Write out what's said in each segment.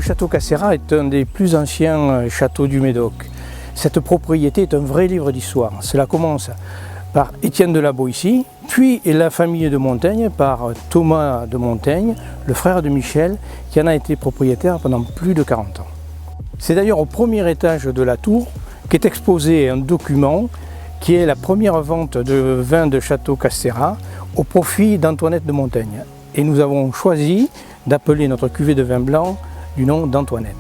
Notre château Castéra est un des plus anciens châteaux du Médoc. Cette propriété est un vrai livre d'histoire. Cela commence par Étienne de La Boétie, puis la famille de Montaigne par Thomas de Montaigne, le frère de Michel, qui en a été propriétaire pendant plus de 40 ans. C'est d'ailleurs au premier étage de la tour qu'est exposé un document qui est la première vente de vin de château Castéra au profit d'Antoinette de Montaigne. Et nous avons choisi d'appeler notre cuvée de vin blanc du nom d'Antoinette.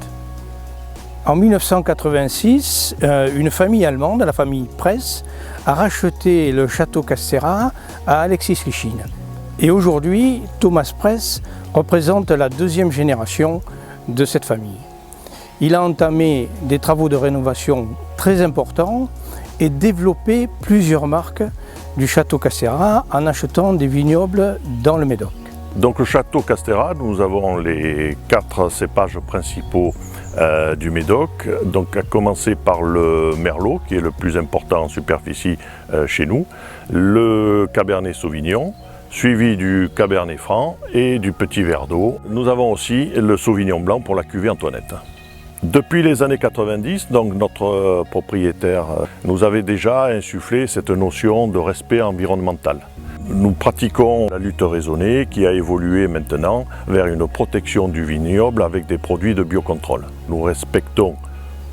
En 1986, une famille allemande, la famille Press, a racheté le château Castéra à Alexis Lichine. Et aujourd'hui, Thomas Press représente la deuxième génération de cette famille. Il a entamé des travaux de rénovation très importants et développé plusieurs marques du château Castéra en achetant des vignobles dans le Médoc. Donc le château Castéra, nous avons les 4 cépages principaux du Médoc, donc à commencer par le Merlot qui est le plus important en superficie chez nous, le Cabernet Sauvignon, suivi du Cabernet Franc et du Petit Verdot. Nous avons aussi le Sauvignon Blanc pour la cuvée Antoinette. Depuis les années 90, donc notre propriétaire nous avait déjà insufflé cette notion de respect environnemental. Nous pratiquons la lutte raisonnée qui a évolué maintenant vers une protection du vignoble avec des produits de biocontrôle. Nous respectons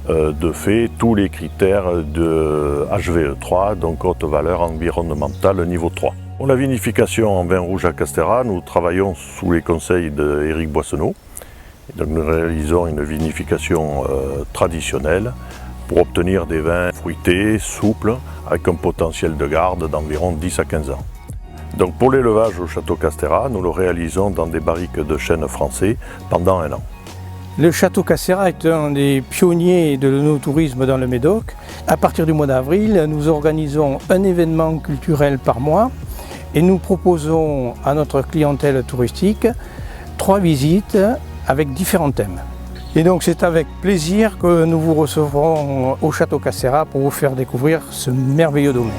de fait tous les critères de HVE3, donc haute valeur environnementale niveau 3. Pour la vinification en vin rouge à Castéra, nous travaillons sous les conseils d'Éric Boissonneau. Donc nous réalisons une vinification traditionnelle pour obtenir des vins fruités, souples, avec un potentiel de garde d'environ 10 à 15 ans. Donc pour l'élevage au château Castéra, nous le réalisons dans des barriques de chêne français pendant 1 an. Le château Castéra est un des pionniers de l'œnotourisme dans le Médoc. À partir du mois d'avril, nous organisons un événement culturel par mois et nous proposons à notre clientèle touristique 3 visites avec différents thèmes. Et donc c'est avec plaisir que nous vous recevrons au château Castéra pour vous faire découvrir ce merveilleux domaine.